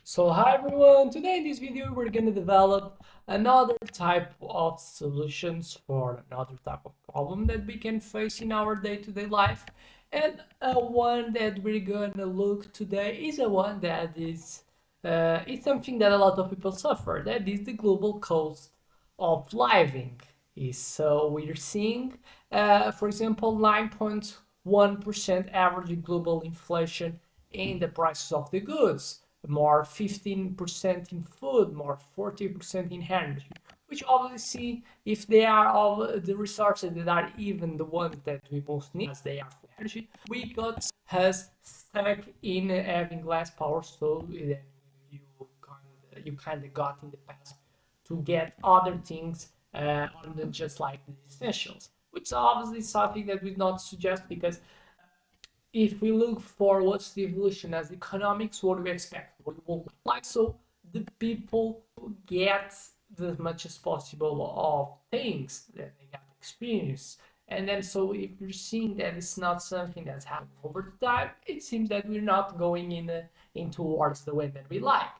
So hi everyone, today in this video we're going to develop another type of solutions for another type of problem that we can face in our day-to-day life. And one that we're going to look today is a one that is something that a lot of people suffer, that is the global cost of living. So we're seeing, for example, 9.1% average global inflation in the prices of the goods, more 15% in food, more 40% in energy, which obviously, if they are all the resources that are even the ones that we most need, as they are for energy, we got us stuck in having less power, so then you kind of got in the past to get other things other than just like the essentials, which is obviously something that we not suggest because if we look for what's the evolution as economics, what do we expect? What will like so the people get as much as possible of things that they got experience. And then so if you're seeing that it's not something that's happening over time, it seems that we're not going in towards the way that we like.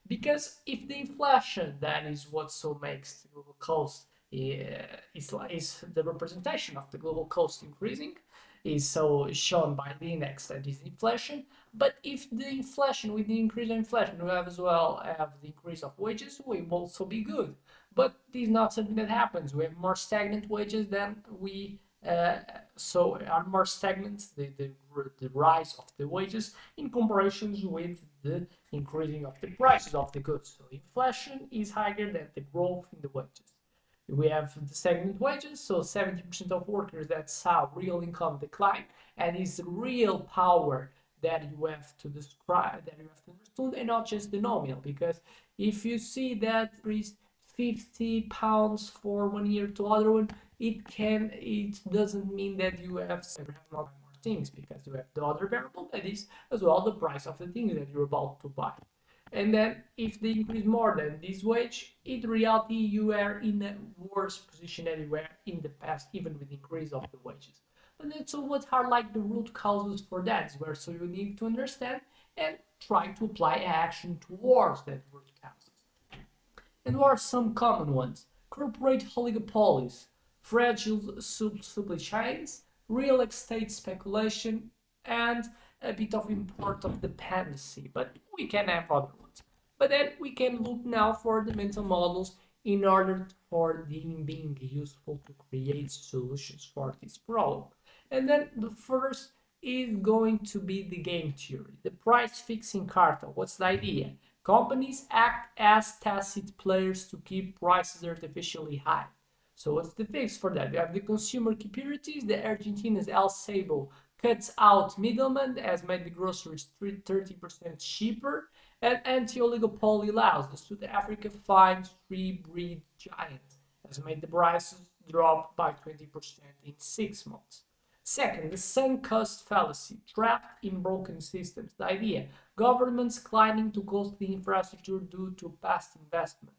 Because if the inflation that is what so makes the global cost is the representation of the global cost increasing, is so shown by the index that is inflation. But if the inflation, with the increase of inflation, we have as well have the increase of wages, we will also be good. But this is not something that happens. We have more stagnant wages than we so are more stagnant the rise of the wages in comparations with the increasing of the prices of the goods. So inflation is higher than the growth in the wages. We have the stagnant wages, so 70% of workers that saw real income decline, and it's real power that you have to describe, that you have to understand, and not just the nominal. Because if you see that increased 50 pounds for 1 year to other one, it doesn't mean that you have not more things, because you have the other variable that is as well the price of the things that you're about to buy. And then if they increase more than this wage, in reality you are in a worse position than you were in the past, even with the increase of the wages. But then so what are like the root causes for that? Where so you need to understand and try to apply action towards that root causes. And what are some common ones? Corporate oligopolies, fragile supply chains, real estate speculation, and a bit of import of dependency. But we can have other ones. But then we can look now for the mental models in order for them being useful to create solutions for this problem. And then the first is going to be the game theory, the price fixing cartel. What's the idea? Companies act as tacit players to keep prices artificially high. So what's the fix for that? We have the consumer securities, the Argentina's El Sabo cuts out middlemen, has made the groceries 30% cheaper, and anti-oligopoly laws. The South Africa finds three breed giants, has made the prices drop by 20% in 6 months. Second, the sunk cost fallacy, trapped in broken systems. The idea, governments climbing to costly infrastructure due to past investment.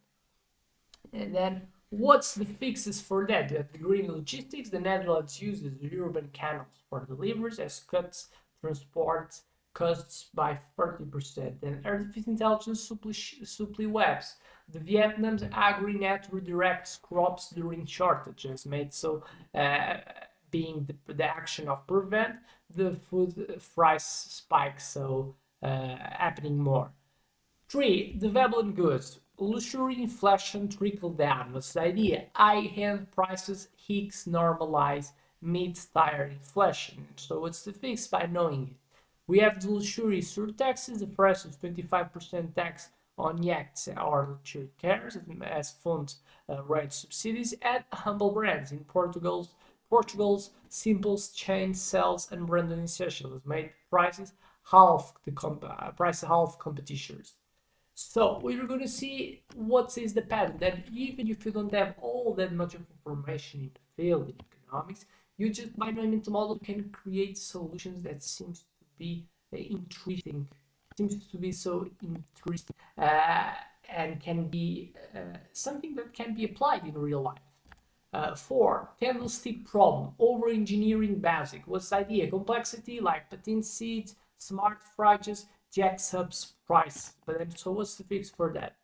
And then what's the fixes for that? The green logistics, the Netherlands uses urban canals for deliveries as cuts transport costs by 30%. Then artificial intelligence supply webs. The Vietnam's agri-net redirects crops during shortages, made so being the action of prevent the food price spike, so happening more. Three, development goods. Luxury inflation trickle down. What's the idea? High-end prices hicks normalize mid-tier inflation. So what's the fix by knowing it? We have the luxury surtaxes, the price of 25% tax on yachts or luxury cars as funds rate subsidies, and humble brands. In Portugal's simple chain sells unbranded essentials made prices half the price half competitors. So we're going to see what is the pattern that even if you don't have all that much of information in the field in economics, you just by knowing mental model can create solutions that seems to be intriguing, seems to be so interesting, and can be something that can be applied in real life. Four, candlestick problem, over-engineering basic. What's the idea? Complexity like patent seeds, smart fridges, jacks up prices. But then, so what's the fix for that?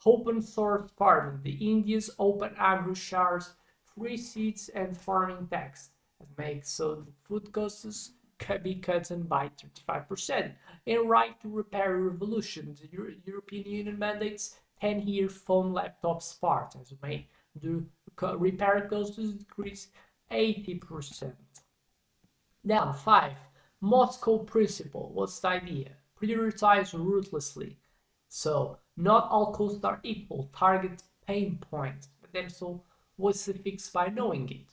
Open source farming. The India's open agro shares free seeds and farming tax that makes so the food costs can be cut by 35%. And right to repair revolution. The European Union mandates 10-year phone laptops part as may do repair costs decrease 80%. Now, 5. Moscow Principle. What's the idea? Prioritize ruthlessly. So, not all costs are equal. Target pain points. But then, so what's the fix by knowing it?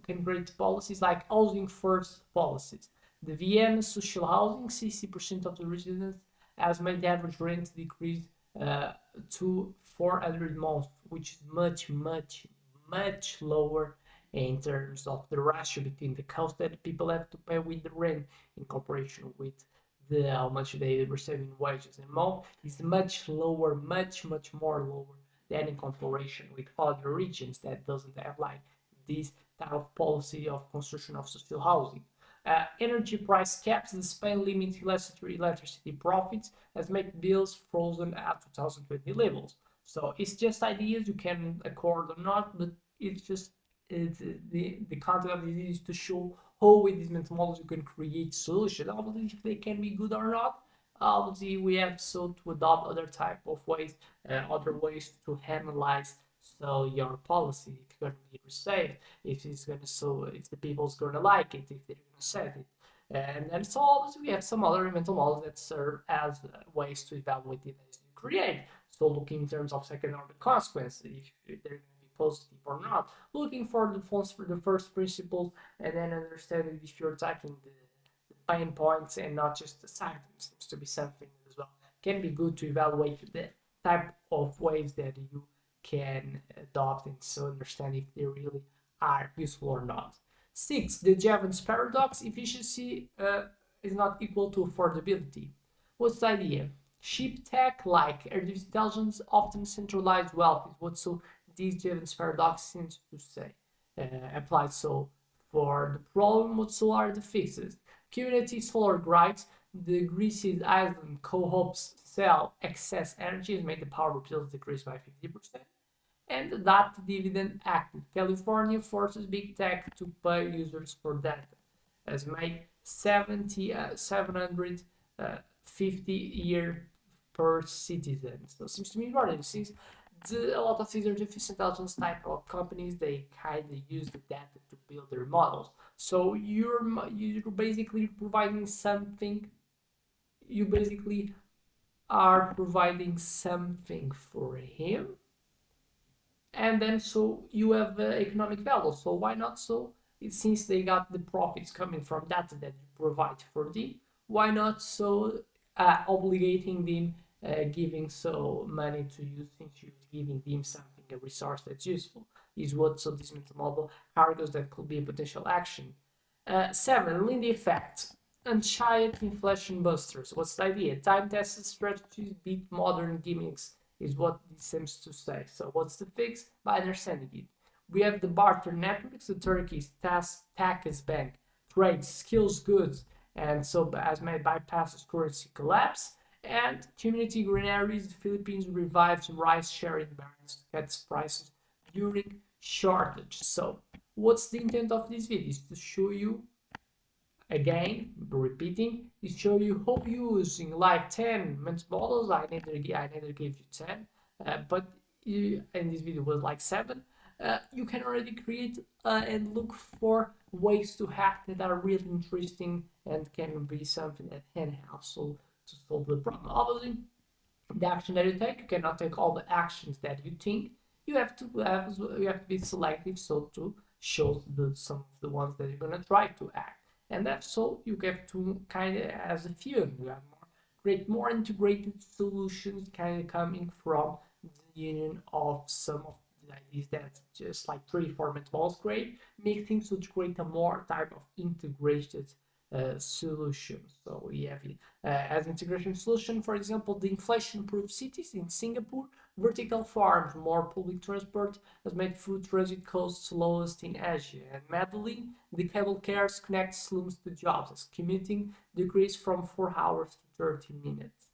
Can create policies like housing first policies. The Vienna social housing, 60% of the residents has made the average rent decrease to 400 months, which is much lower in terms of the ratio between the cost that people have to pay with the rent in comparison with how much they receive in wages and month is much lower, much more lower than in comparison with other regions that doesn't have like this type of policy of construction of social housing. Energy price caps in Spain limit electricity profits has made bills frozen at 2020 levels. So it's just ideas you can accord or not, but it's just the content of this is to show how with these mental models you can create solutions. Obviously, if they can be good or not, obviously we have so to adopt other type of ways, other ways to analyze so your policy if it's going to be received, if it's going to so if the people's going to like it, if they're going to set it. And then so obviously we have some other mental models that serve as ways to evaluate the as you create. So looking in terms of second order consequences, if they're going to be positive or not, looking for the first principles, and then understanding if you're attacking the pain points and not just the side seems to be something as well. Can be good to evaluate the type of ways that you can adopt and so understand if they really are useful or not. 6. The Jevons paradox: efficiency is not equal to affordability. What's the idea? Cheap tech like artificial intelligence often centralize wealth is what so this Jevons paradox seems to say. Applied so for the problem, what so are the fixes? Community solar grids, the Greece's island co-ops sell excess energy has made the power bills decrease by 50%. And that dividend acted. California forces big tech to pay users for data, has made 750 year per citizen. So it seems to me important since a lot of these artificial intelligence type of companies they kind of use the data to build their models. So you're basically providing something. You basically are providing something for him, and then so you have economic value. So why not so since they got the profits coming from data that you provide for them, why not so obligating them giving so money to you since you're giving them something, a resource that's useful is what so this mental model argues that could be a potential action. 7. Lindy effect. Unchild inflation busters. What's the idea? Time-tested strategies beat modern gimmicks is what this seems to say. So what's the fix? By understanding it. We have the barter networks, the Turkey's Takas Bank, trades, skills goods, and so as may bypasses currency collapse. And community granaries, the Philippines revives rice sharing barons, cuts prices during shortage. So what's the intent of this video? Is to show you again, repeating, it show you how using like 10 mental models. I neither gave you 10, but in this video was like 7. You can already create and look for ways to hack that are really interesting and can be something that can help so to solve the problem. Obviously, the action that you take, you cannot take all the actions that you think. You have to be selective so to show some of the ones that you're gonna try to act. And that's so you get to kind of as a few. You have create more integrated solutions kind of coming from the union of some of the ideas that just like 3 format walls create, make things to create a more type of integrated solutions. So we have as integration solution, for example, the inflation-proof cities in Singapore, vertical farms, more public transport has made food transit costs lowest in Asia. And Medellin, the cable cars connect slums to jobs as commuting decreased from 4 hours to 30 minutes.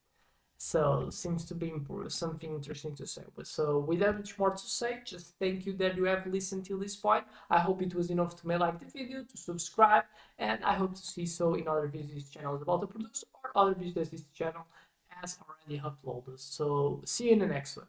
So seems to be something interesting to say. But so without much more to say, just thank you that you have listened till this point. I hope it was enough to make like the video, to subscribe, and I hope to see so in other videos this channel is about to produce or other videos this channel has already uploaded. So see you in the next one.